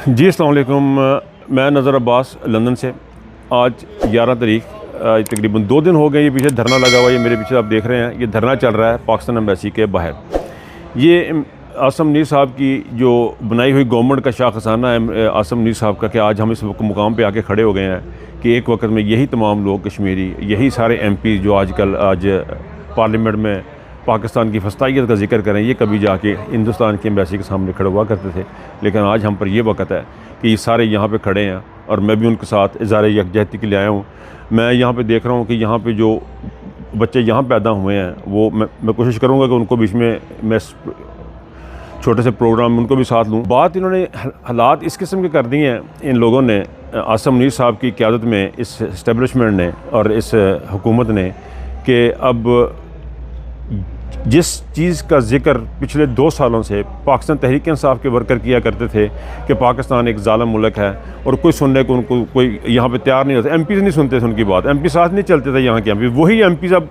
जी अस्सलाम वालेकुम। मैं नज़र अब्बास लंदन से। आज 11 तारीख तकरीबन 2 दिन हो गए ये पीछे धरना लगा हुआ है। ये मेरे पीछे आप देख रहे हैं, ये धरना चल रहा है पाकिस्तान एम्बेसी के बाहर। ये आसम नीर साहब की जो बनाई हुई गवर्नमेंट का शाखसाना है आसम नीर साहब का, कि आज हम इस मुकाम पे आके खड़े हो गए हैं कि एक वक्त में यही तमाम लोग कश्मीरी, यही सारे MP जो आजकल आज पार्लियामेंट में पाकिस्तान की फस्तायत का जिक्र करें, ये कभी जाके हिंदुस्तान की एम्बेसी के सामने खड़े हुआ करते थे। लेकिन आज हम पर यह वक्त है कि ये सारे यहाँ पे खड़े हैं और मैं भी उनके साथ इज़हार यकजहती के लिए आया हूँ। मैं यहाँ पे देख रहा हूँ कि यहाँ पे जो बच्चे यहाँ पैदा हुए हैं वो मैं कोशिश करूँगा कि उनको बीच में मैं छोटे से प्रोग्राम में उनको भी साथ लूँ। बात इन्होंने हालात इस किस्म के कर दिए हैं इन लोगों ने, आसम नीर साहब की क़यादत में इस इस्टेब्लिशमेंट ने और इस हुकूमत ने, कि अब जिस चीज़ का जिक्र पिछले 2 सालों से पाकिस्तान तहरीक इंसाफ के वर्कर किया करते थे कि पाकिस्तान एक ज़ालिम मुल्क है और कोई सुनने को उनको कोई यहाँ पे तैयार नहीं होता। MPs नहीं सुनते थे उनकी बात, MP साथ नहीं चलते थे यहाँ के MP। वही MPs अब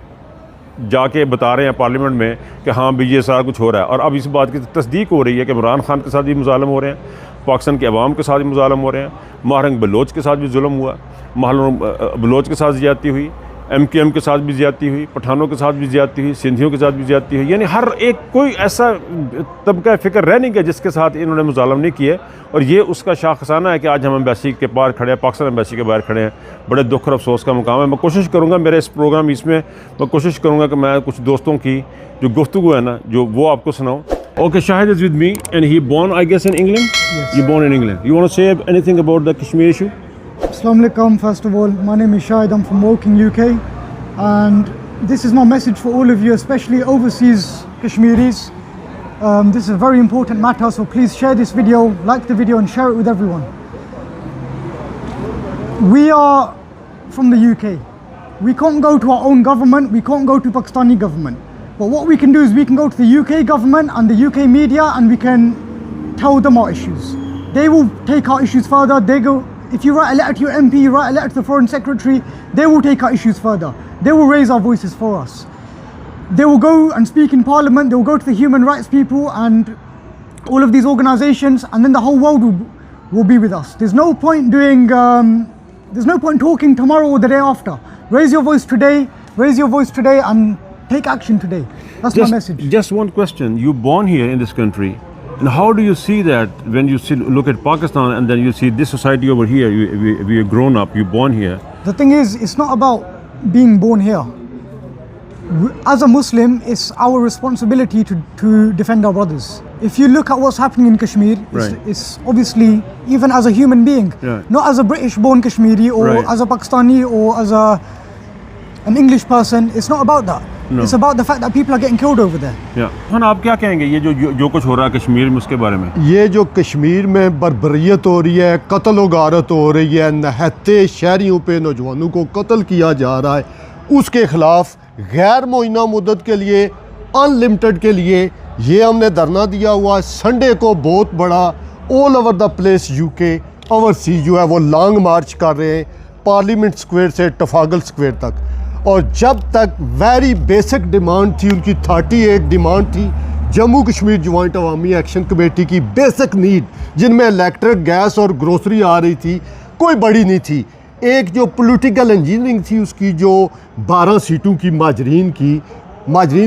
जाके बता रहे हैं पार्लियामेंट में कि हाँ भी ये सारा कुछ हो रहा है। और अब इस बात की तस्दीक हो रही है कि इमरान खान के साथ भी मुजालम हो रहे हैं, पाकिस्तान के अवाम के साथ भी मुजालम हो रहे हैं, महरंग बलोच के साथ भी जुल्म हुआ, महरंग बलोच के साथ ज़्यादती हुई, MKM के साथ भी ज़्यादती हुई, पठानों के साथ भी ज़्यादती हुई, सिंधियों के साथ भी ज़्यादती हुई। यानी हर एक कोई ऐसा तबका फ़िक्र रह नहीं गया जिसके साथ इन्होंने मुजालम नहीं किए। और ये उसका शाखसाना है कि आज हम एम्बेसी के बाहर खड़े हैं, पाकिस्तान एम्बेसी के बाहर खड़े हैं। बड़े दुख और अफसोस का मुकाम है। मैं कोशिश करूँगा मेरे इस प्रोग्राम इसमें मैं कोशिश करूँगा कि मैं कुछ दोस्तों की जो गुफ्तगू है ना, जो वो आपको सुनाऊँ। Okay, Shahid is with me and he born, I guess, in England? Yes. You born in England. You want to say anything about the Kashmir issue? Assalamu alaikum. First of all, my name is Shahid. I'm from Woking, UK, and this is my message for all of you, especially overseas Kashmiris. This is a very important matter, so please share this video, like the video, and share it with everyone. We are from the UK. We can't go to our own government. We can't go to Pakistani government. But what we can do is we can go to the UK government and the UK media, and we can tell them our issues. They will take our issues further. They go. If you write a letter to your MP, you write a letter to the Foreign Secretary, they will take our issues further. They will raise our voices for us. They will go and speak in Parliament, they will go to the human rights people and all of these organisations, and then the whole world will be with us. There's no point doing, there's no point talking tomorrow or the day after. Raise your voice today and take action today. That's my message. Just one question. You born here in this country. And how do you see that when you look at Pakistan and then you see this society over here? We are grown up, you're born here. The thing is, it's not about being born here. As a Muslim, it's our responsibility to defend our brothers. If you look at what's happening in Kashmir, it's obviously, even as a human being, not as a British-born Kashmiri or as a Pakistani or as an English person, it's not about that. No. It's about the fact that people are getting killed over there. आप क्या कहेंगे ये जो कुछ हो रहा है कश्मीर में, उसके बारे में? ये जो कश्मीर में बर्बरियत हो रही है, कत्ल व गारत हो रही है, नहते शहरियों पे नौजवानों को कत्ल किया जा रहा है, उसके ख़िलाफ़ गैर मुअय्यना मुद्दत के लिए, अनलिमिटेड के लिए ये हमने धरना दिया हुआ। संडे को बहुत बड़ा all over the place UK overseas जो है वो लॉन्ग मार्च कर रहे हैं पार्लियामेंट स्क्वायर से ट्रफालगर स्क्वायर तक। और जब तक वेरी बेसिक डिमांड थी, उनकी 38 डिमांड थी जम्मू कश्मीर जॉइंट अवामी एक्शन कमेटी की, बेसिक नीड जिनमें इलेक्ट्रिक, गैस और ग्रोसरी आ रही थी, कोई बड़ी नहीं थी। एक जो पॉलिटिकल इंजीनियरिंग थी उसकी, जो 12 सीटों की माजरीन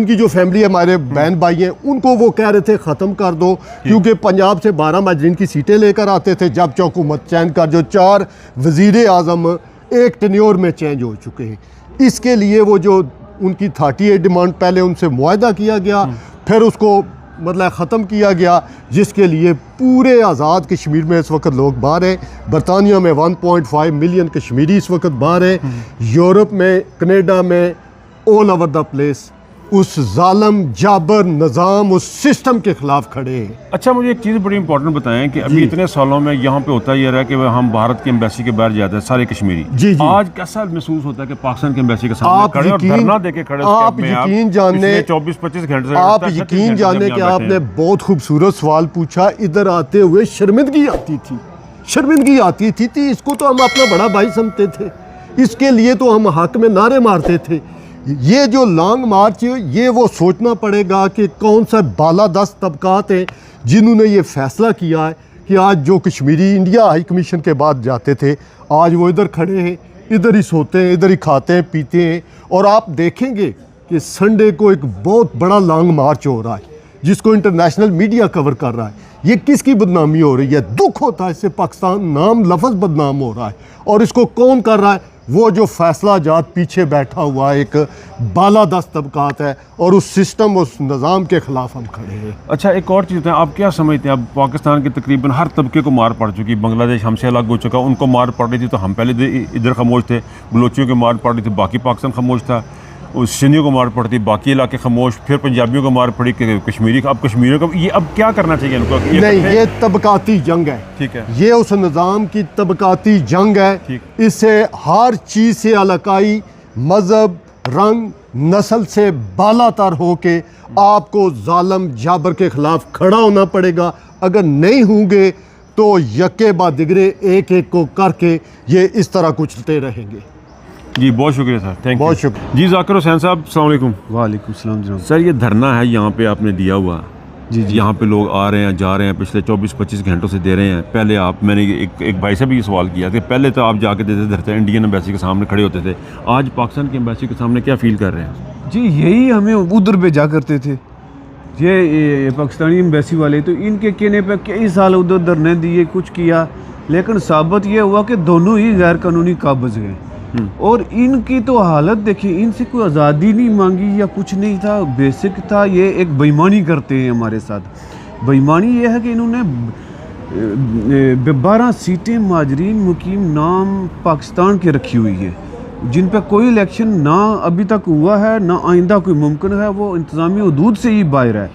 की जो फैमिली हमारे बहन भाई हैं, उनको वो कह रहे थे ख़त्म कर दो, क्योंकि पंजाब से 12 माजरीन की सीटें लेकर आते थे। जब हुकूमत चेंज कर, जो 4 वज़ीर आज़म एक टेन्योर में चेंज हो चुके हैं, इसके लिए वो जो उनकी 38 डिमांड पहले उनसे मुआहदा किया गया, फिर उसको मतलब ख़त्म किया गया, जिसके लिए पूरे आज़ाद कश्मीर में इस वक्त लोग बाहर हैं। बरतानिया में 1.5 मिलियन कश्मीरी इस वक्त बाहर हैं। यूरोप में, कनाडा में, ऑल ओवर द प्लेस उस जालम जाबर निज़ाम, उस सिस्टम के ख़िलाफ़ खड़े हैं। अच्छा, मुझे एक चीज़ बड़ी इंपॉर्टेंट बताएं कि अभी इतने सालों में यहाँ पे होता ये रहा कि हम भारत की एम्बेसी के बाहर जाते हैं सारे कश्मीरी। आज कैसा महसूस होता है कि पाकिस्तान की एम्बेसी के सामने खड़े और धरना देके खड़े? आप यकीन जाने 24-25 घंटे से आप यकीन जाने कि आपने बहुत खूबसूरत सवाल पूछा। इधर आते हुए शर्मिंदगी आती थी। इसको तो हम अपना बड़ा भाई समझते थे, इसके लिए तो हम हक में नारे मारते थे। ये जो लॉन्ग मार्च, ये वो सोचना पड़ेगा कि कौन सा बालादस्त तबकात हैं जिन्होंने ये फ़ैसला किया है कि आज जो कश्मीरी इंडिया हाई कमीशन के बाद जाते थे, आज वो इधर खड़े हैं, इधर ही सोते हैं, इधर ही खाते हैं, पीते हैं। और आप देखेंगे कि संडे को एक बहुत बड़ा लॉन्ग मार्च हो रहा है जिसको इंटरनेशनल मीडिया कवर कर रहा है। ये किसकी बदनामी हो रही है? दुख होता है इससे, पाकिस्तान नाम लफ्ज़ बदनाम हो रहा है। और इसको कौन कर रहा है? वो जो फैसला जात पीछे बैठा हुआ एक बालादस्त तबकात है, और उस सिस्टम, उस निज़ाम के ख़िलाफ़ हम खड़े हैं। अच्छा, एक और चीज़ है, आप क्या समझते हैं, अब पाकिस्तान के तकरीबन हर तबके को मार पड़ चुकी, बांग्लादेश हमसे अलग हो चुका, उनको मार पड़ रही थी तो हम पहले इधर खामोश थे, बलोचियों को मार पड़ रही थी, बाकी पाकिस्तान खामोश था, उस सिंधियों को मार पड़ती, बाकी इलाके खामोश, फिर पंजाबियों को मार पड़ी, कश्मीरी, अब कश्मीरियों को ये अब क्या करना चाहिए इनको? नहीं, ये तबकाती जंग है। ठीक है, ये उस निज़ाम की तबकाती जंग है। ठीक। इससे हर चीज़ से अलकाई, मज़हब, रंग, नस्ल से बालातर होके आपको जालिम जाबर के ख़िलाफ़ खड़ा होना पड़ेगा। अगर नहीं होंगे तो यके बाद दिगरे एक एक को करके ये इस तरह कुचलते रहेंगे। जी बहुत शुक्रिया सर, थैंक यू। बहुत शुक्रिया जी जाकिर हुसैन साहब, अस्सलाम वालेकुम। वालेकुम सलाम जनाब। सर ये धरना है यहाँ पे आपने दिया हुआ, जी जी। यहाँ पे लोग आ रहे हैं, जा रहे हैं, पिछले 24-25 घंटों से दे रहे हैं। पहले आप, मैंने एक भाई से भी ये सवाल किया कि पहले तो आप जाके देते धरते इंडियन एम्बेसी के सामने खड़े होते थे, आज पाकिस्तान की एम्बेसी के सामने क्या फील कर रहे हैं? जी यही हमें उधर भेजा करते थे ये पाकिस्तानी एम्बेसी वाले, तो इनके कहने पे कई साल उधर धरने दिए, कुछ किया, लेकिन साबित ये हुआ कि दोनों ही गैर कानूनी काबिज गए। और इनकी तो हालत देखिए, इनसे कोई आज़ादी नहीं मांगी या कुछ नहीं था, बेसिक था ये एक बेईमानी करते हैं हमारे साथ। बेईमानी ये है कि इन्होंने 12 सीटें माजरीन मुकीम नाम पाकिस्तान की रखी हुई है, जिन पर कोई इलेक्शन ना अभी तक हुआ है, ना आइंदा कोई मुमकिन है, वो इंतज़ामी हदूद से ही बाहर है।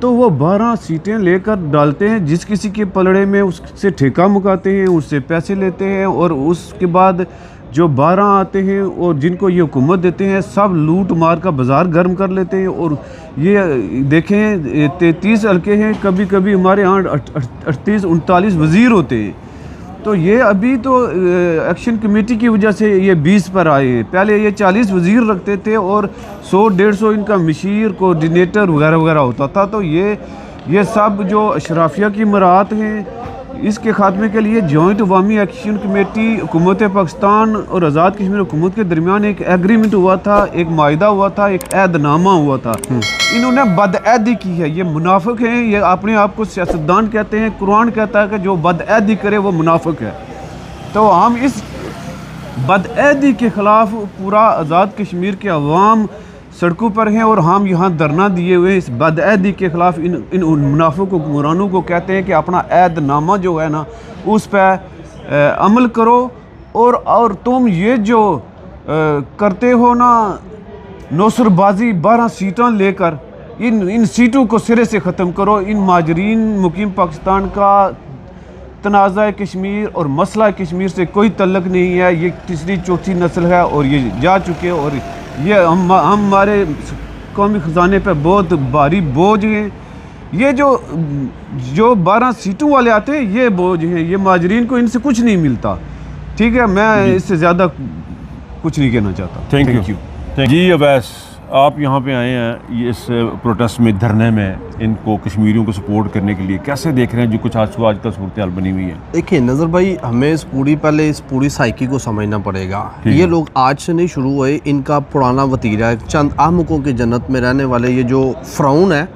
तो वो 12 सीटें लेकर डालते हैं, जिस किसी के पलड़े में उससे ठेका मुकाते हैं, उससे पैसे लेते हैं, और उसके बाद जो 12 आते हैं और जिनको ये हुकूमत देते हैं, सब लूट मार का बाज़ार गर्म कर लेते हैं। और ये देखें 33 हल्के हैं, कभी कभी हमारे यहाँ 38-39 वज़ीर होते हैं। तो ये अभी तो एक्शन कमेटी की वजह से ये 20 पर आए हैं, पहले ये 40 वज़ीर रखते थे और 100-150 इनका मशीर, कोऑर्डिनेटर वगैरह वगैरह होता था। तो ये सब जो अशराफिया की मराहत हैं, इसके खात्मे के लिए जॉइंट अवामी एक्शन कमेटी, हुकूमत पाकिस्तान और आज़ाद कश्मीर हुकूमत के दरमियान एक एग्रीमेंट हुआ था, एक माहिदा हुआ था, एक ऐहदनामा हुआ था। इन्होंने बदअहदी की है, ये मुनाफिक हैं, ये अपने आप को सियासतदान कहते हैं। कुरान कहता है कि जो बदअहदी करे वो मुनाफिक है। तो हम इस बदअहदी के ख़िलाफ़ पूरा आज़ाद कश्मीर के अवाम सड़कों पर हैं, और हम यहाँ धरना दिए हुए हैं इस बदअहदी के ख़िलाफ़। इन मुनाफिक हुक्मरानों को कहते हैं कि अपना ऐहदनामा जो है ना, उस पर अमल करो, और तुम ये जो करते हो ना नौसरबाजी 12 सीटें लेकर, इन सीटों को सिरे से ख़त्म करो। इन माजरीन मुकीम पाकिस्तान का तनाज़ा कश्मीर और मसला कश्मीर से कोई तल्लक नहीं है। ये तीसरी चौथी नस्ल है और ये जा चुके हैं, और ये हमारे कौमी ख़जाने पे बहुत भारी बोझ हैं। ये जो 12 सीटों वाले आते हैं, ये बोझ हैं, ये माजरीन को इनसे कुछ नहीं मिलता। ठीक है, मैं इससे ज़्यादा कुछ नहीं कहना चाहता। Thank you. जी अवैस, आप यहाँ पे आए हैं इस प्रोटेस्ट में, धरने में, इनको कश्मीरियों को सपोर्ट करने के लिए, कैसे देख रहे हैं जो कुछ आजकल सूरत हाल बनी हुई है? देखिए नज़र भाई, हमें इस पूरी साइकी को समझना पड़ेगा। ये लोग आज से नहीं शुरू हुए, इनका पुराना वतीरा है। चंद आहमकों की जन्नत में रहने वाले ये जो फ़िरौन है,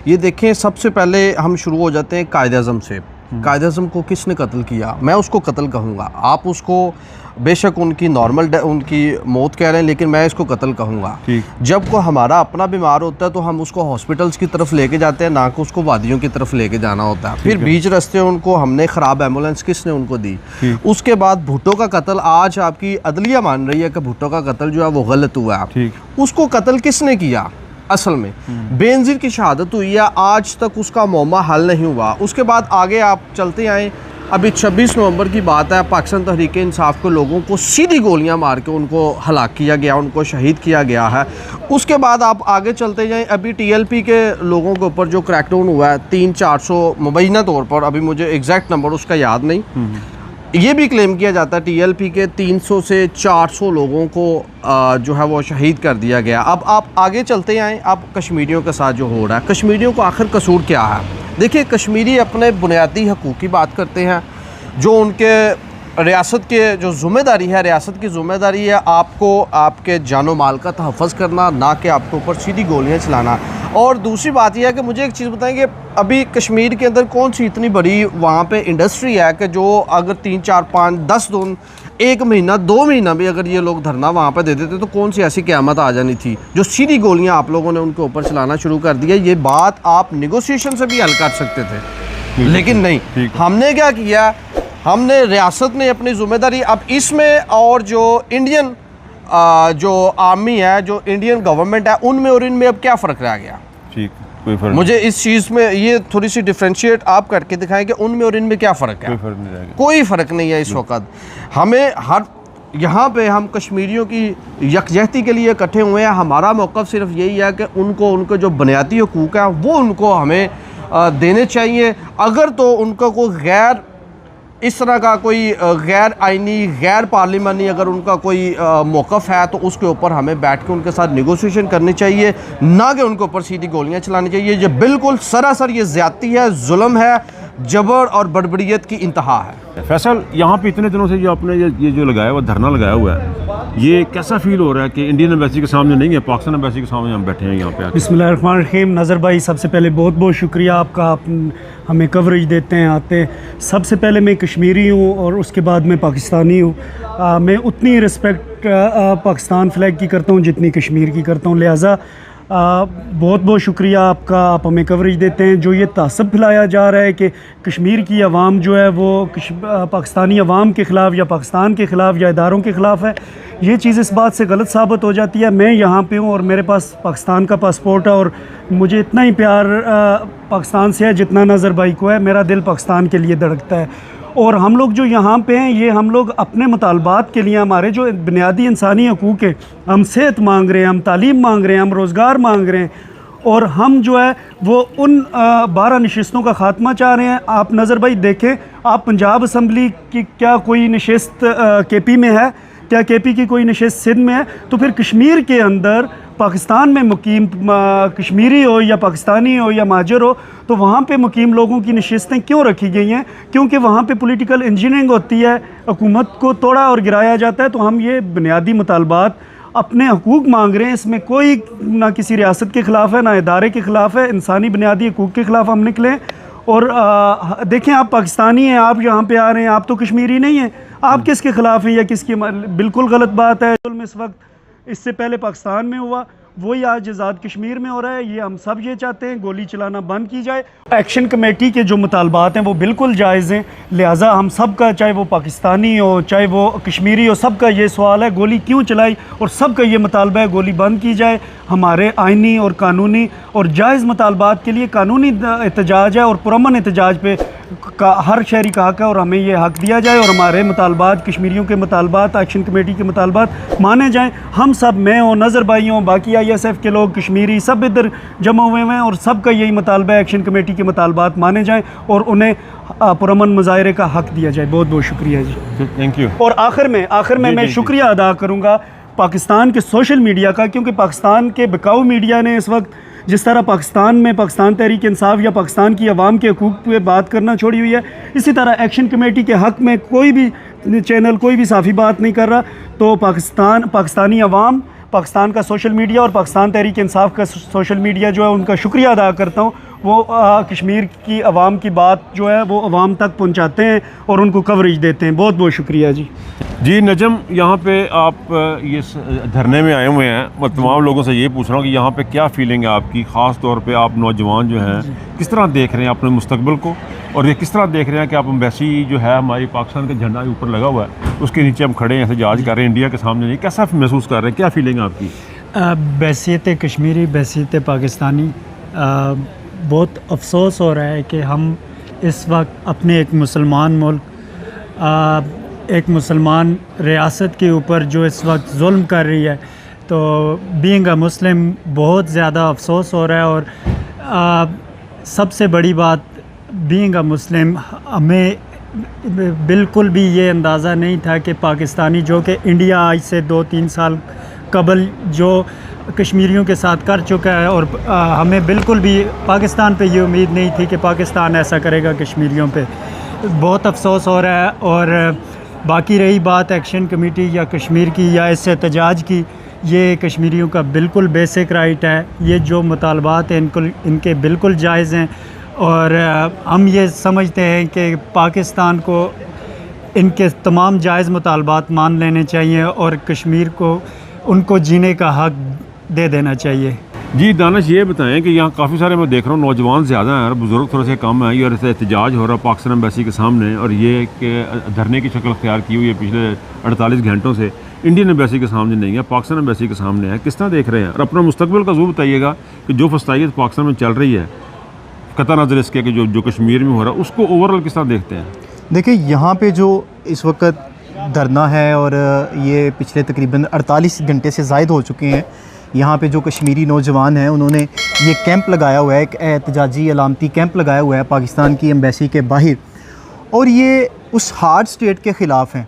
ये देखें, सबसे पहले हम शुरू हो जाते हैं कायद-ए-आज़म से। कायद-ए-आज़म को किसने कत्ल किया? मैं उसको कत्ल कहूँगा, आप उसको बेशक उनकी उनकी मौत कह रहे हैं, लेकिन मैं इसको कत्ल कहूँगा। जब को हमारा अपना बीमार होता है तो हम उसको हॉस्पिटल्स की तरफ लेके जाते हैं, ना कि उसको वादियों की तरफ लेके जाना होता है। फिर बीच रास्ते उनको हमने ख़राब एम्बुलेंस किसने उनको दी? उसके बाद भुट्टो का कत्ल, आज आपकी अदलिया मान रही है कि भुट्टो का कत्ल जो है वो गलत हुआ है। उसको कत्ल किसने किया? असल में बेनज़ीर की शहादत हुई है, आज तक उसका मौमा हल नहीं हुआ। उसके बाद आगे आप चलते आए, अभी 26 नवंबर की बात है, पाकिस्तान तहरीक-ए-इंसाफ के लोगों को सीधी गोलियां मार के उनको हलाक किया गया, उनको शहीद किया गया है। उसके बाद आप आगे चलते जाएं, अभी TLP के लोगों के ऊपर जो क्रैकडाउन हुआ है, 300-400 मुबैना तौर पर, अभी मुझे एग्जैक्ट नंबर उसका याद नहीं, ये भी क्लेम किया जाता है TLP के 300 से 400 लोगों को जो है वो शहीद कर दिया गया। अब आप आगे चलते आएँ, अब कश्मीरियों के साथ जो हो रहा है, कश्मीरियों को आखिर कसूर क्या है? देखिए, कश्मीरी अपने बुनियादी हकूक़ की बात करते हैं, जो उनके रियासत के जो ज़िम्मेदारी है, रियासत की ज़िम्मेदारी है आपको आपके जानो माल का तहफ़्फ़ुज़ करना, ना कि आपके ऊपर सीधी गोलियां चलाना। और दूसरी बात यह है कि मुझे एक चीज़ बताएं कि अभी कश्मीर के अंदर कौन सी इतनी बड़ी वहाँ पे इंडस्ट्री है कि जो अगर 3, 4, 5, 10 दिन, 1 महीना, 2 महीना भी अगर ये लोग धरना वहाँ पे दे देते तो कौन सी ऐसी क़यामत आ जानी थी जो सीधी गोलियाँ आप लोगों ने उनके ऊपर चलाना शुरू कर दिया। ये बात आप नेगोशिएशन से भी हल कर सकते थे, लेकिन नहीं। हमने क्या किया, हमने रियासत ने अपनी ज़िम्मेदारी अब इसमें, और जो इंडियन जो आर्मी है, जो इंडियन गवर्नमेंट है, उनमें और इनमें अब क्या फ़र्क रह गया? ठीक, कोई फ़र्क मुझे इस चीज़ में ये थोड़ी सी डिफ्रेंशिएट आप करके दिखाएं कि उनमें और इनमें क्या फ़र्क है। कोई फ़र्क नहीं रहेगा। कोई फ़र्क नहीं है इस वक्त। हमें हर यहाँ पे हम कश्मीरियों की यकजहती के लिए इकट्ठे हुए हैं। हमारा मौक़िफ़ सिर्फ यही है कि उनको उनके जो बुनियादी हकूक़ हैं वो उनको हमें देने चाहिए। अगर तो उनका कोई गैर इस तरह का कोई गैर आइनी, गैर पार्लिमानी अगर उनका कोई मौक़िफ़ है तो उसके ऊपर हमें बैठ के उनके साथ नेगोशिएशन करनी चाहिए, ना कि उनके ऊपर सीधी गोलियां चलानी चाहिए। ये बिल्कुल सरासर ये ज़्यादती है, जुल्म है, जबर और बड़बड़ियत की इंतहा है। फैसल, यहाँ पे इतने दिनों से जो आपने ये जो लगाया हुआ धरना लगाया हुआ है, ये कैसा फील हो रहा है कि इंडियन एम्बेसी के सामने नहीं है, पाकिस्तान एम्बेसी के सामने हम बैठे हैं यहाँ पे? बिस्मिल्लाहिर्रहमानिर्रहीम। नज़र भाई, सबसे पहले बहुत बहुत शुक्रिया आपका, आप हमें कवरेज देते हैं, आते हैं। सबसे पहले मैं कश्मीरी हूँ और उसके बाद मैं पाकिस्तानी हूँ। मैं उतनी रिस्पेक्ट पाकिस्तान फ्लैग की करता हूँ जितनी कश्मीर की करता हूँ, लिहाजा बहुत बहुत शुक्रिया आपका, आप हमें कवरेज देते हैं। जो ये तासब फैलाया जा रहा है कि कश्मीर की आवाम जो है वो पाकिस्तानी अवाम के ख़िलाफ़ या पाकिस्तान के ख़िलाफ़ या इदारों के ख़िलाफ़ है, ये चीज़ इस बात से गलत साबित हो जाती है। मैं यहाँ पे हूँ और मेरे पास पाकिस्तान का पासपोर्ट है और मुझे इतना ही प्यार पाकिस्तान से है जितना नज़र भाई को है। मेरा दिल पाकिस्तान के लिए धड़कता है। और हम लोग जो यहाँ पे हैं, ये हम लोग अपने मुतालबात के लिए, हमारे जो बुनियादी इंसानी हकूक़ है, हम सेहत मांग रहे हैं, हम तालीम मांग रहे हैं, हम रोज़गार मांग रहे हैं, और हम जो है वो उन 12 नशिस्तों का ख़ात्मा चाह रहे हैं। आप नज़र भाई देखें, आप पंजाब असम्बली की क्या कोई नशिस्त KP में है? क्या KP की कोई नशिस्त सिंध में है? तो फिर कश्मीर के अंदर पाकिस्तान में मुकीम कश्मीरी हो या पाकिस्तानी हो या माजर हो, तो वहाँ पे मुकीम लोगों की नशिस्तें क्यों रखी गई हैं? क्योंकि वहाँ पे पॉलिटिकल इंजीनियरिंग होती है, हुकूमत को तोड़ा और गिराया जाता है। तो हम ये बुनियादी मुतालबात, अपने हकूक़ मांग रहे हैं, इसमें कोई ना किसी रियासत के ख़िलाफ़ है, ना इदारे के ख़िलाफ़ है, इंसानी बुनियादी हकूक़ के ख़िलाफ़ हम निकले। और देखें, आप पाकिस्तानी हैं, आप यहाँ पे आ रहे हैं, आप तो कश्मीरी नहीं हैं, आप किसके ख़िलाफ़ हैं या किसकी? बिल्कुल गलत बात है। इस वक्त, इससे पहले पाकिस्तान में हुआ, वही आज आज़ाद कश्मीर में हो रहा है। ये हम सब ये चाहते हैं, गोली चलाना बंद की जाए। एक्शन कमेटी के जो मुतालबात हैं वो बिल्कुल जायज़ हैं, लिहाजा हम सब का, चाहे वो पाकिस्तानी हो चाहे वो कश्मीरी हो, सब का ये सवाल है गोली क्यों चलाई, और सब का ये मुतालबा है गोली बंद की जाए। हमारे आइनी और कानूनी और जायज़ मुतालबात के लिए कानूनी एहतजाज है और पुरअमन एहतजाज पे का हर शहरी का हक है, और हमें ये हक दिया जाए और हमारे मुतालबात, कश्मीरियों के मुतालबात, एक्शन कमेटी के मुतालबात माने जाएँ। हम सब, मैं हूँ, नज़र भाई हों, बाकी ISF के लोग, कश्मीरी, सब इधर जमा हुए हैं और सब का यही मुतालबा है, एक्शन कमेटी के मुतालबात माने जाएँ और उन्हें पुरअमन मुजाहरे का हक दिया जाए। बहुत बहुत शुक्रिया जी, थैंक यू। और आखिर में मैं शुक्रिया अदा करूँगा पाकिस्तान के सोशल मीडिया का, क्योंकि पाकिस्तान के बिकाऊ मीडिया ने इस वक्त जिस तरह पाकिस्तान में पाकिस्तान तहरीक इंसाफ या पाकिस्तान की आवाम के हकूक़ पे बात करना छोड़ी हुई है, इसी तरह एक्शन कमेटी के हक़ में कोई भी चैनल, कोई भी साफ़ी बात नहीं कर रहा। तो पाकिस्तानी अवाम, पाकिस्तान का सोशल मीडिया और पाकिस्तान तहरीक इंसाफ का सोशल मीडिया जो है, उनका शुक्रिया अदा करता हूँ। वो कश्मीर की आवाम की बात जो है वो आवाम तक पहुँचाते हैं और उनको कवरेज देते हैं। बहुत बहुत शुक्रिया जी। जी नजम, यहाँ पे आप ये धरने में आए हुए हैं, मैं तमाम लोगों से ये पूछ रहा हूँ कि यहाँ पे क्या फीलिंग है आपकी, ख़ास तौर पे आप नौजवान जो हैं किस तरह देख रहे हैं अपने मुस्तकबिल को, और ये किस तरह देख रहे हैं कि आप एम्बेसी जो है हमारी पाकिस्तान का झंडा ऊपर लगा हुआ है, उसके नीचे हम खड़े हैं, एहतजाज कर रहे हैं इंडिया के सामने, नहीं, कैसा महसूस कर रहे हैं, क्या फीलिंग है आपकी? बैसियत कश्मीरी, बैसियत पाकिस्तानी, बहुत अफसोस हो रहा है कि हम इस वक्त अपने एक मुसलमान मुल्क, एक मुसलमान रियासत के ऊपर जो इस वक्त जुल्म कर रही है, तो बीइंग अ मुस्लिम बहुत ज़्यादा अफसोस हो रहा है। और सबसे बड़ी बात, बीइंग अ मुस्लिम, हमें बिल्कुल भी ये अंदाज़ा नहीं था कि पाकिस्तानी, जो कि इंडिया आज से 2-3 साल कबल जो कश्मीरियों के साथ कर चुका है, और हमें बिल्कुल भी पाकिस्तान पे ये उम्मीद नहीं थी कि पाकिस्तान ऐसा करेगा कश्मीरियों पे। बहुत अफसोस हो रहा है। और बाकी रही बात एक्शन कमेटी या कश्मीर की या इस एहतजाज की, ये कश्मीरियों का बिल्कुल बेसिक राइट है। ये जो मुतालबात हैं इनके बिल्कुल जायज़ हैं, और हम ये समझते हैं कि पाकिस्तान को इनके तमाम जायज़ मुतालबात मान लेने चाहिए और कश्मीर को उनको जीने का हक दे देना चाहिए। जी दानिश, ये बताएं कि यहाँ काफ़ी सारे मैं देख रहा हूँ नौजवान ज़्यादा हैं और बुज़ुर्ग थोड़े से कम हैं। ये एहतजाज हो रहा है पाकिस्तान एम्बेसी के सामने, और ये कि धरने की शक्ल अख्तियार की हुई है पिछले 48 घंटों से। इंडियन एम्बेसी के सामने नहीं है, पाकिस्तान एम्बेसी के सामने है। किस तरह देख रहे हैं? और अपना मुस्तकबिल का ज़रूर बताइएगा कि जो फस्तायत पाकिस्तान में चल रही है, कतई नज़र इसके कि जो कश्मीर में हो रहा है, उसको ओवरऑल किस तरह देखते हैं? देखिए, यहाँ पे जो इस वक्त धरना है और ये पिछले तकरीबन 48 घंटे से ज़ायद हो चुके हैं, यहाँ पे जो कश्मीरी नौजवान हैं उन्होंने ये कैंप लगाया हुआ है, एक एहतजाजी अलामती कैंप लगाया हुआ है पाकिस्तान की एम्बेसी के बाहर, और ये उस हार्ड स्टेट के ख़िलाफ़ हैं।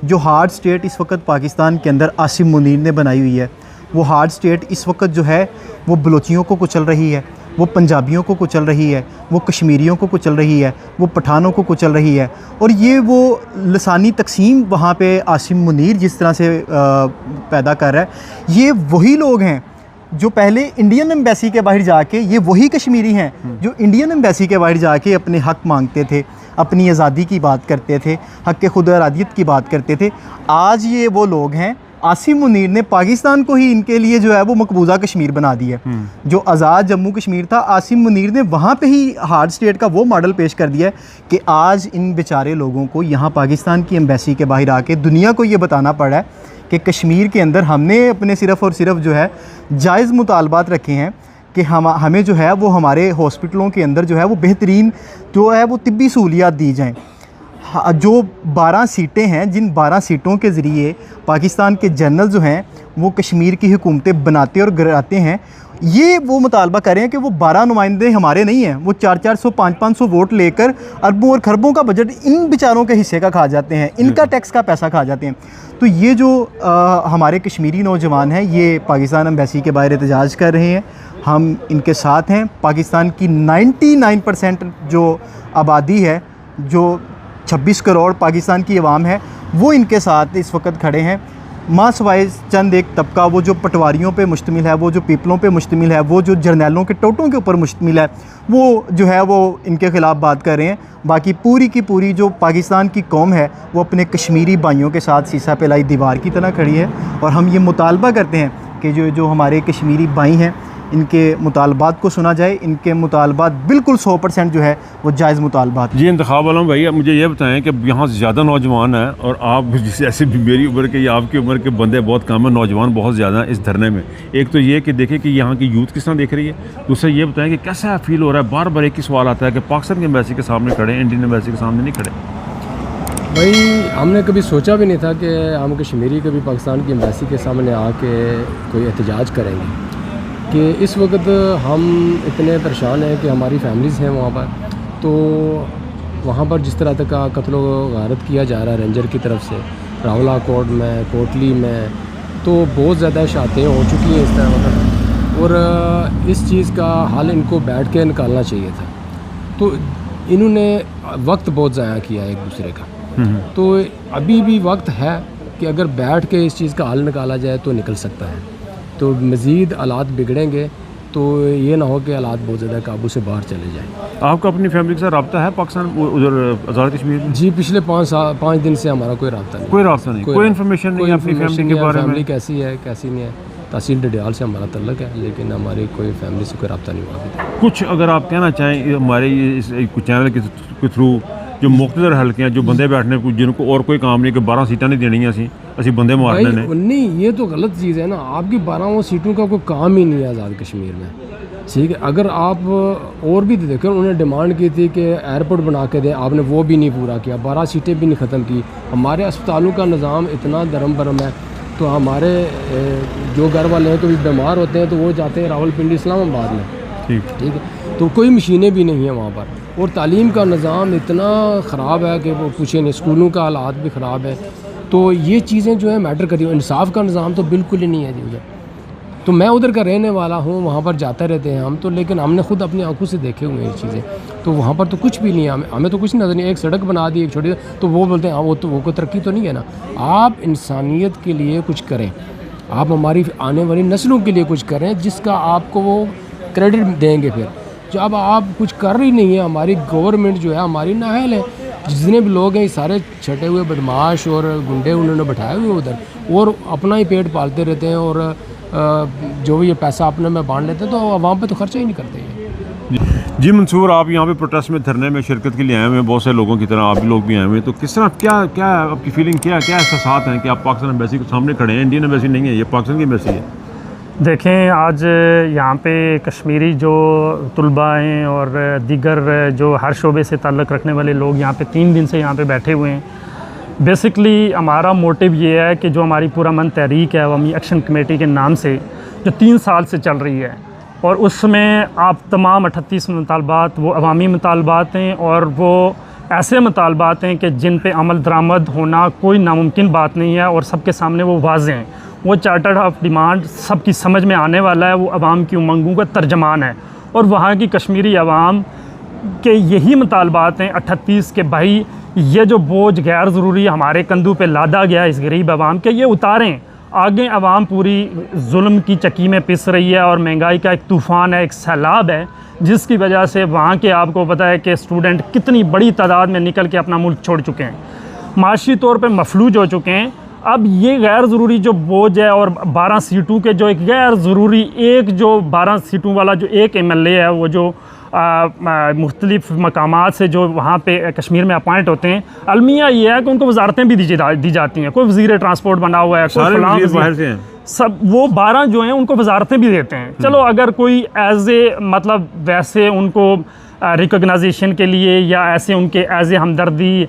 जो हार्ड स्टेट इस वक्त पाकिस्तान के अंदर आसिम मुनीर ने बनाई हुई है, वो हार्ड स्टेट इस वक्त जो है वो बलोचियों को कुचल रही है, वो पंजाबियों को कुचल रही है, वो कश्मीरियों को कुचल रही है, वो पठानों को कुचल रही है। और ये वो लसानी तकसीम वहाँ पे आसिम मुनीर जिस तरह से पैदा कर रहा है, ये वही लोग हैं जो पहले इंडियन एम्बेसी के बाहर जाके, ये वही कश्मीरी हैं जो इंडियन एम्बेसी के बाहर जाके अपने हक़ मांगते थे, अपनी आज़ादी की बात करते थे, हक़ खुद इरादियत की बात करते थे। आज ये वो लोग हैं, आसिम मुनीर ने पाकिस्तान को ही इनके लिए जो है वो मकबूजा कश्मीर बना दी है। जो आज़ाद जम्मू कश्मीर था, आसिम मुनीर ने वहाँ पे ही हार्ड स्टेट का वो मॉडल पेश कर दिया है कि आज इन बेचारे लोगों को यहाँ पाकिस्तान की एम्बेसी के बाहर आके दुनिया को ये बताना पड़ा है कि कश्मीर के अंदर हमने अपने सिर्फ़ और सिर्फ जो है जायज़ मुतालबात रखे हैं कि हमें जो है वो हमारे हॉस्पिटलों के अंदर जो है वो बेहतरीन जो है वो तिब्बी सहूलियात दी जाएँ। जो 12 सीटें हैं, जिन 12 सीटों के ज़रिए पाकिस्तान के जनरल जो हैं वो कश्मीर की हुकूमतें बनाते और गिराते हैं, ये वो मुतालबा कर रहे हैं कि वो 12 नुमाइंदे हमारे नहीं हैं, वो 400-400 500-500 वोट लेकर अरबों और खरबों का बजट इन बेचारों के हिस्से का खा जाते हैं, इनका टैक्स का पैसा खा जाते हैं। तो ये जो हमारे कश्मीरी नौजवान हैं, ये पाकिस्तान एम्बेसी के बाहर एहतजाज कर रहे हैं, हम इनके साथ हैं। पाकिस्तान की 99% जो आबादी है, जो 26 करोड़ पाकिस्तान की आवाम है, वो इनके साथ इस वक्त खड़े हैं। मास वाइज चंद एक तबका, वो जो पटवारियों पे मुश्तमिल है, वो जो पीपलों पे मुश्तमिल है, वो जो जर्नैलों के टोटों के ऊपर मुश्तमिल है, वो जो है वो इनके ख़िलाफ़ बात कर रहे हैं। बाकी पूरी की पूरी जो पाकिस्तान की कौम है वो अपने कश्मीरी भाइयों के साथ सीसा पे लाई दीवार की तरह खड़ी है। और हम ये मुतालबा करते हैं कि जो हमारे कश्मीरी भाई हैं, इनके मुतालबात को सुना जाए। इनके मुतालबात बिल्कुल 100% जो है वो जायज़ मुतालबात। जी, इंतखाब वाला भाई, अब मुझे ये बताएं कि यहाँ ज़्यादा नौजवान हैं और आप जैसे मेरी उम्र के या आपकी उम्र के बंदे बहुत कम हैं, नौजवान बहुत ज़्यादा हैं इस धरने में। एक तो ये कि देखें कि यहाँ की यूथ किस तरह देख रही है, दूसरा ये बताएं कि कैसा फील हो रहा है। बार बार एक ही सवाल आता है कि पाकिस्तान की एम्बेसी के सामने खड़े, इंडियन एम्बेसी के सामने नहीं खड़े। भाई, हमने कभी सोचा भी नहीं था कि हम कश्मीरी कभी पाकिस्तान की एम्बेसी के सामने आके कोई एहतजाज करेंगे, कि इस वक्त हम इतने परेशान हैं कि हमारी फैमिलीज़ हैं वहाँ पर। तो वहाँ पर जिस तरह का कत्ल व गारत किया जा रहा है रेंजर की तरफ से, रावला कोट में, कोटली में, तो बहुत ज़्यादा शातें हो चुकी हैं इस तरह मतलब। और इस चीज़ का हल इनको बैठ के निकालना चाहिए था। तो इन्होंने वक्त बहुत ज़ाया किया है एक दूसरे का। तो अभी भी वक्त है कि अगर बैठ के इस चीज़ का हल निकाला जाए तो निकल सकता है। तो मज़ीद हालात बिगड़ेंगे तो ये ना हो कि हालात बहुत ज़्यादा काबू से बाहर चले जाएँ। आपका अपनी फैमिली के साथ रब्ता है पाकिस्तान उधर आज़ाद कश्मीर में? जी, पिछले 5 दिन से हमारा कोई रब्ता नहीं। कोई रास्ता नहीं, कोई इन्फॉर्मेशन नहीं अपनी फैमिली के बारे में? फैमिली कैसी है कैसी नहीं है, तहसील डडियाल से हमारा तल्लक है, लेकिन हमारी कोई फैमिली से कोई रब्ता नहीं हुआ अभी तक। कुछ अगर आप कहना चाहें हमारे इस चैनल के थ्रू, जो मुख्तलिफ हल्के हैं, जो बंदे बैठने जिनको और कोई काम नहीं कि 12 सीटें नहीं देनी असी बंदे मारने ने। नहीं, ये तो गलत चीज़ है ना। आपकी 12 सीटों का कोई काम ही नहीं है आज़ाद कश्मीर में, ठीक है। अगर आप और भी देखें, उन्होंने डिमांड की थी कि एयरपोर्ट बना के दें, आपने वो भी नहीं पूरा किया, 12 सीटें भी नहीं ख़त्म की। हमारे अस्पतालों का निज़ाम इतना धर्म भरम है, तो हमारे जो घर वाले हैं कभी बीमार होते हैं तो वो जाते हैं रावलपिंडी इस्लामाबाद में, ठीक है। तो कोई मशीनें भी नहीं हैं वहाँ पर, और तालीम का निज़ाम इतना ख़राब है कि वो पूछे नहीं, स्कूलों का हालात भी ख़राब है। तो ये चीज़ें जो है मैटर करी, इंसाफ का निज़ाम तो बिल्कुल ही नहीं है जी उधर। तो मैं उधर का रहने वाला हूँ, वहाँ पर जाते रहते हैं हम तो, लेकिन हमने खुद अपनी आंखों से देखे हुए हैं ये चीज़ें। तो वहाँ पर तो कुछ भी नहीं है, हमें तो कुछ नज़र नहीं, एक सड़क बना दी एक छोटी, तो वो बोलते हैं हाँ वो कोई तरक्की तो नहीं है ना। आप इंसानियत के लिए कुछ करें, आप हमारी आने वाली नस्लों के लिए कुछ करें जिसका आपको वो क्रेडिट देंगे। फिर जब आप कुछ कर ही नहीं है, हमारी गवर्नमेंट जो है हमारी नाअहल है, जितने भी लोग हैं सारे छटे हुए बदमाश और गुंडे उन्होंने बैठाए हुए उधर, और अपना ही पेट पालते रहते हैं, और जो भी ये पैसा अपने में बांट लेते हैं, तो आवाम पे तो खर्चा ही नहीं करते हैं। जी मंसूर, आप यहाँ पे प्रोटेस्ट में धरने में शिरकत के लिए आए हुए हैं, बहुत से लोगों की तरह आप भी लोग भी आए हुए हैं, तो किस तरह क्या आपकी फीलिंग, क्या एहसास हैं कि आप पाकिस्तान एम्बेसी के सामने खड़े हैं? इंडियन एम्बेसी नहीं है, ये पाकिस्तान की एम्बेसी है। देखें, आज यहाँ पे कश्मीरी जो तलबा हैं और दीगर जो हर शोबे से ताल्लुक़ रखने वाले लोग यहाँ पे 3 दिन से यहाँ पे बैठे हुए हैं। बेसिकली हमारा मोटिव ये है कि जो हमारी पुरअमन तहरीक है अवामी एक्शन कमेटी के नाम से, जो 3 साल से चल रही है, और उसमें आप तमाम 38 मुतालबात वो अवामी मुतालबात हैं, और वो ऐसे मुतालबात हैं कि जिन पे अमल दरामद होना कोई नामुमकिन बात नहीं है, और सबके सामने वो वाज़ेह हैं। वो चार्टर ऑफ डिमांड सबकी समझ में आने वाला है, वो अवाम की उमंगों का तर्जमान है, और वहाँ की कश्मीरी अवाम के यही मुतालबात हैं 38 के, भाई ये जो बोझ गैर ज़रूरी हमारे कंधों पे लादा गया इस गरीब आवाम के, ये उतारें। आगे आवाम पूरी जुल्म की चक्की में पिस रही है, और महंगाई का एक तूफ़ान है, एक सैलाब है, जिसकी वजह से वहाँ के आपको पता है कि स्टूडेंट कितनी बड़ी तादाद में निकल के अपना मुल्क छोड़ चुके हैं, माशी तौर पे मफलूज हो चुके हैं। अब ये गैर ज़रूरी जो बोझ है, और 12 सीटों के जो एक गैर ज़रूरी, एक जो 12 सीटों वाला जो एक MLA है, वो जो मुख्तलिफ़ मकामात से जो वहाँ पे कश्मीर में अपॉइंट होते हैं, अलमिया ये है कि उनको वजारतें भी दी जाती हैं। कोई वज़ीर ट्रांसपोर्ट बना हुआ है, कोई फलां बाहर से हैं, सब वो 12 जो हैं उनको वजारतें भी देते हैं। चलो अगर कोई एज ए मतलब वैसे उनको रिकॉग्नाइजेशन के लिए या ऐसे उनके एज ए हमदर्दी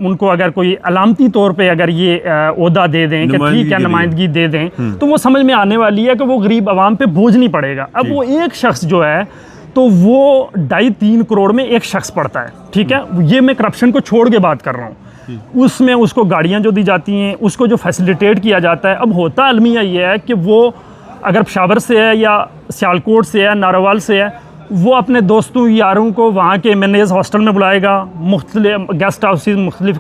उनको अगर कोई अलामती तौर पे अगर ये ओहदा दे दें कि ठीक है, नुमाइंदगी दे दें, तो वो समझ में आने वाली है कि वो गरीब आवाम पे बोझ नहीं पड़ेगा। अब वो एक शख्स जो है, तो वो 2.5-3 करोड़ में एक शख्स पड़ता है, ठीक है। ये मैं करप्शन को छोड़ के बात कर रहा हूँ। उसमें उसको गाड़ियाँ जो दी जाती हैं, उसको जो फैसिलिटेट किया जाता है, अब होता अलमिया ये है कि वो अगर पेशावर से है या सियालकोट से है, नारोवाल से है, वो अपने दोस्तों यारों को वहाँ के MNAs हॉस्टल में बुलाएगा, मुख्तलिफ गेस्ट हाउसेस, मुख्तलिफ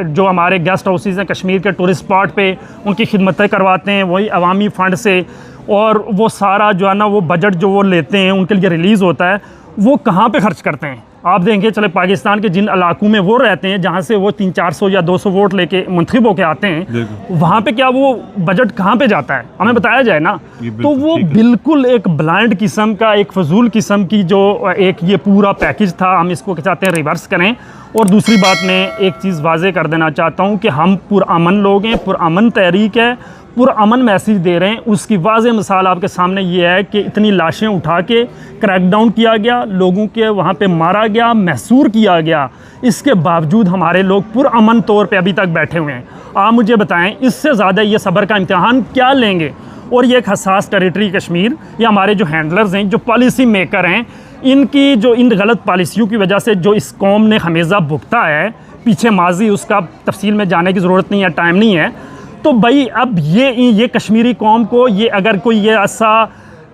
जो हमारे गेस्ट हाउसेस हैं कश्मीर के टूरिस्ट स्पॉट पे, उनकी खिदमतें करवाते हैं वही अवामी फ़ंड से, और वो सारा जो है ना वो बजट जो वो लेते हैं उनके लिए रिलीज़ होता है, वो कहाँ पे खर्च करते हैं? आप देखेंगे, चले पाकिस्तान के जिन इलाकों में वो रहते हैं, जहाँ से वो 300-400 या 200 वोट लेके मुंतखब होके आते हैं, वहाँ पे क्या वो बजट कहाँ पे जाता है? हमें बताया जाए ना। तो वो बिल्कुल एक ब्लाइंड किस्म का, एक फजूल किस्म की जो एक ये पूरा पैकेज था, हम इसको चाहते हैं रिवर्स करें। और दूसरी बात, मैं एक चीज़ वाजे कर देना चाहता हूँ कि हम पुरअमन लोग हैं, पुरअमन तहरीक है, पुरअमन मैसेज दे रहे हैं। उसकी वाज़ेह मिसाल आपके सामने ये है कि इतनी लाशें उठा के क्रैकडाउन किया गया, लोगों के वहाँ पे मारा गया, महसूर किया गया, इसके बावजूद हमारे लोग पुरअमन तौर पे अभी तक बैठे हुए हैं। आप मुझे बताएं, इससे ज़्यादा ये सब्र का इम्तिहान क्या लेंगे? और ये एक हसास टेरिटरी कश्मीर, या हमारे जो हैंडलर्स हैं, जो पॉलिसी मेकर हैं, इनकी जो इन गलत पॉलिसियों की वजह से जो इस कौम ने हमेशा भुगता है, पीछे माजी उसका तफसील में जाने की ज़रूरत नहीं है, टाइम नहीं है। तो भाई अब ये कश्मीरी कौम को ये अगर कोई ये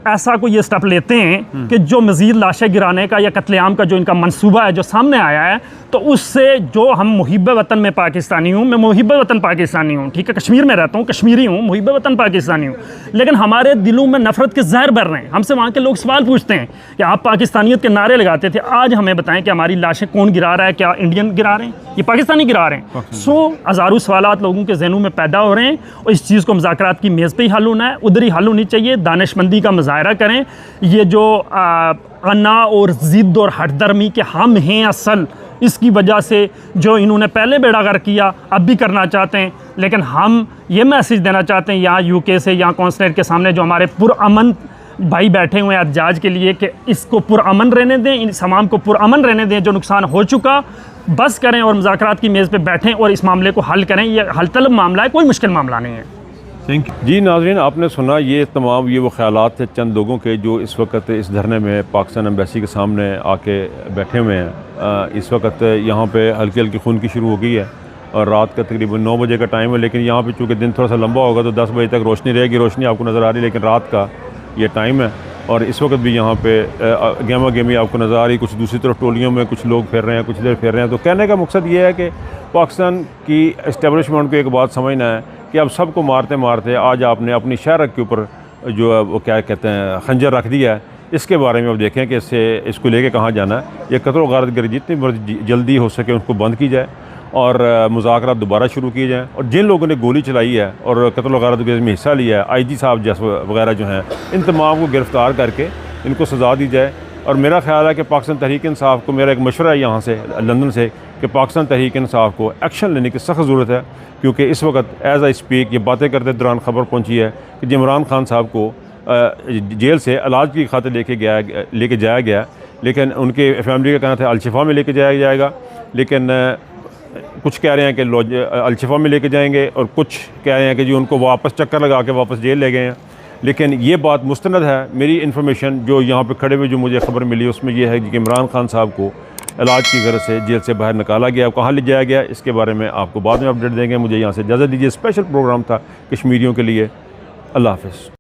ऐसा कोई ये स्टेप लेते हैं कि जो मज़ीद लाशें गिराने का या कत्लेआम का जो इनका मंसूबा है जो सामने आया है, तो उससे जो हम मुहिब वतन में पाकिस्तानी हूँ, मैं मुहिब वतन पाकिस्तानी हूँ, ठीक है, कश्मीर में रहता हूँ, कश्मीरी हूँ, मुहिब वतन पाकिस्तानी हूँ, लेकिन हमारे दिलों में नफ़रत के ज़हर भर रहे हैं। हमसे वहाँ के लोग सवाल पूछते हैं कि आप पाकिस्तानियत के नारे लगाते थे, आज हमें बताएं कि हमारी लाशें कौन गिरा रहा है? क्या इंडियन गिरा रहे हैं, ये पाकिस्तानी गिरा रहे हैं? हज़ारों सवालात लोगों के जहनों में पैदा हो रहे हैं, और इस चीज़ को मुज़ाकरात की मेज़ पर ही हल होना है, उधर ही हल होनी चाहिए। दानिशमंदी का मुजाहरा करें। ये जो अना और ज़िद और हटदर्मी के हम हैं असल, इसकी वजह से जो इन्होंने पहले बेड़ागर किया अब भी करना चाहते हैं, लेकिन हम ये मैसेज देना चाहते हैं यहाँ UK से, यहाँ कॉन्सुलेट के सामने जो हमारे पुरअमन भाई बैठे हुए हैं एहतजाज के लिए, कि इसको पुरअमन रहने दें, इन तमाम को पुरअमन रहने दें। जो नुकसान हो चुका बस करें और मुज़ाकरात की मेज़ पे बैठें और इस मामले को हल करें। ये हल तलब मामला है, कोई मुश्किल मामला नहीं है। थैंक यू जी। नाज़रीन, आपने सुना ये तमाम वो ख्यालात थे चंद लोगों के जो इस वक्त इस धरने में पाकिस्तान एम्बेसी के सामने आके बैठे हुए हैं। इस वक्त यहाँ पे हल्की हल्की खून की शुरू हो गई है, और रात का तकरीबन 9 बजे का टाइम है। लेकिन यहाँ पे चूँकि दिन थोड़ा सा लंबा होगा तो 10 बजे तक रोशनी रहेगी। रोशनी आपको नज़र आ रही है, लेकिन रात का ये टाइम है और इस वक्त भी यहाँ पे गेमा गेमी आपको नज़र आ रही। कुछ दूसरी तरफ टोलियों में कुछ लोग फिर रहे हैं, कुछ इधर फिर रहे हैं। तो कहने का मकसद ये है कि पाकिस्तान की इस्टेब्लिशमेंट को एक बात समझना है कि अब सबको मारते मारते आज आपने अपनी शहर के ऊपर जो है वो क्या कहते हैं खंजर रख दिया है। इसके बारे में अब देखें कि इसको लेके कहाँ जाना है। ये कत्ल गारत गिरी जितनी जल्दी हो सके उसको बंद की जाए और मुज़ाकरात दोबारा शुरू किए जाएँ। और जिन लोगों ने गोली चलाई है और कत्ल गारत गिरी में हिस्सा लिया है, IG साहब जैसे वगैरह जो हैं, इन तमाम को गिरफ़्तार करके इनको सज़ा दी जाए। और मेरा ख्याल है कि पाकिस्तान तहरीक इंसाफ को मेरा एक मशवरा है यहाँ से लंदन से कि पाकिस्तान तहरीक इंसाफ को एक्शन लेने की सख्त ज़रूरत है, क्योंकि इस वक्त एज़ आई स्पीक ये बातें करते दौरान ख़बर पहुँची है कि इमरान खान साहब को जेल से इलाज की खातिर लेके जाया गया, लेकिन उनके फैमिली का कहना था अलशिफा में लेके जाया जाएगा। लेकिन कुछ कह रहे हैं कि अलशिफा में लेके जाएंगे और कुछ कह रहे हैं कि जी उनको वापस चक्कर लगा के वापस जेल ले गए हैं। लेकिन ये बात मुस्तनद है, मेरी इन्फॉर्मेशन जो यहाँ पे खड़े हुए जो मुझे ख़बर मिली उसमें यह है कि इमरान खान साहब को इलाज की गरज से जेल से बाहर निकाला गया। कहाँ ले जाया गया इसके बारे में आपको बाद में अपडेट देंगे। मुझे यहाँ से इजाज़त दीजिए। स्पेशल प्रोग्राम था कश्मीरियों के लिए। अल्लाह हाफ़िज़।